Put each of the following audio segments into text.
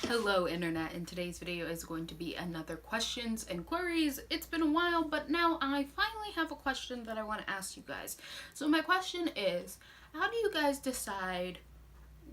Hello Internet, and today's video is going to be another questions and queries. It's been a while, but now I finally have a question that I want to ask you guys. So my question is, how do you guys decide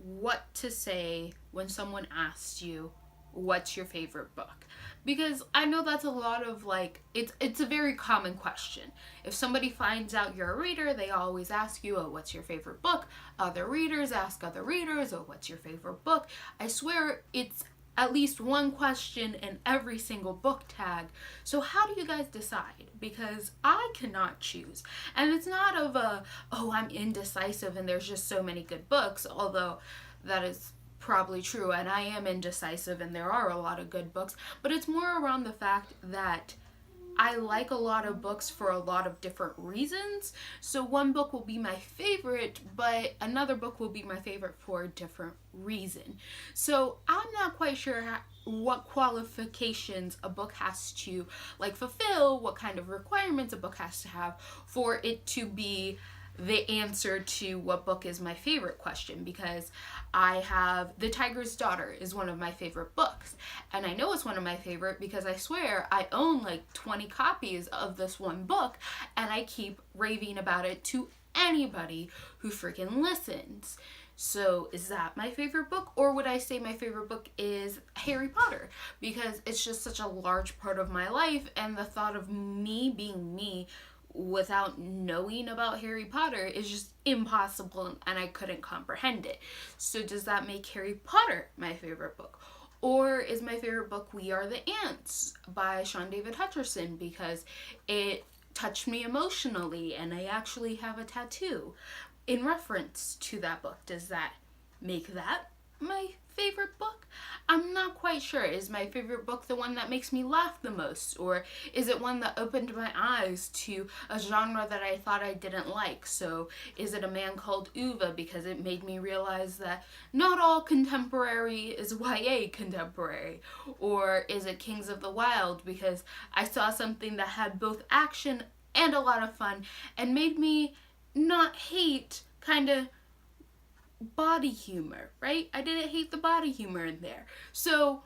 what to say when someone asks you what's your favorite book? Because I know that's a lot of it's a very common question. If somebody finds out you're a reader, they always ask you, oh, what's your favorite book? Other readers ask other readers, oh, what's your favorite book? I swear it's at least one question in every single book tag. So how do you guys decide? Because I cannot choose. And it's not of oh, I'm indecisive and there's just so many good books, although that is probably true, and I am indecisive and there are a lot of good books, but it's more around the fact that I like a lot of books for a lot of different reasons. So one book will be my favorite, but another book will be my favorite for a different reason. So I'm not quite sure what qualifications a book has to fulfill, what kind of requirements a book has to have for it to be the answer to what book is my favorite question, because I have The Tiger's Daughter is one of my favorite books, and I know it's one of my favorite because I swear I own like 20 copies of this one book and I keep raving about it to anybody who freaking listens. So is that my favorite book? Or would I say my favorite book is Harry Potter? Because it's just such a large part of my life, and the thought of me being me without knowing about Harry Potter is just impossible, and I couldn't comprehend it. So does that make Harry Potter my favorite book? Or is my favorite book We Are the Ants by Sean David Hutcherson because it touched me emotionally and I actually have a tattoo in reference to that book? Does that make that my favorite book? I'm not quite sure. Is my favorite book the one that makes me laugh the most? Or is it one that opened my eyes to a genre that I thought I didn't like? So is it A Man Called Ove because it made me realize that not all contemporary is YA contemporary? Or is it Kings of the Wild because I saw something that had both action and a lot of fun and made me not hate kind of body humor, right? I didn't hate the body humor in there. So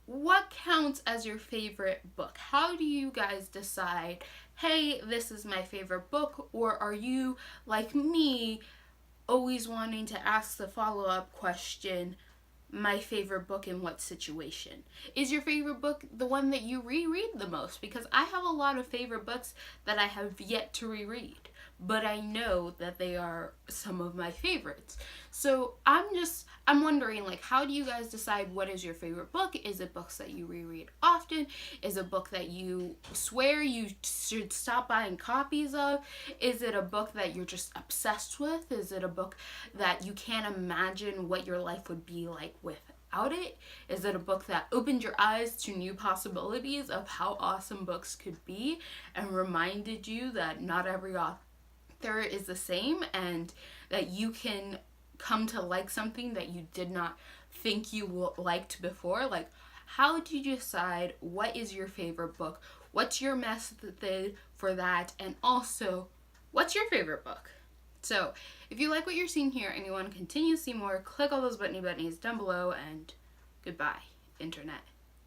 what counts as your favorite book? How do you guys decide, hey, this is my favorite book? Or are you, like me, always wanting to ask the follow-up question, my favorite book in what situation? Is your favorite book the one that you reread the most? Because I have a lot of favorite books that I have yet to reread, but I know that they are some of my favorites. So I'm wondering, how do you guys decide what is your favorite book? Is it books that you reread often? Is it a book that you swear you should stop buying copies of? Is it a book that you're just obsessed with? Is it a book that you can't imagine what your life would be like without it? Is it a book that opened your eyes to new possibilities of how awesome books could be and reminded you that not every author is the same and that you can come to like something that you did not think you liked before? How do you decide what is your favorite book? What's your method for that? And also, what's your favorite book? So if you like what you're seeing here and you want to continue to see more, click all those button bunnies down below, and goodbye, Internet.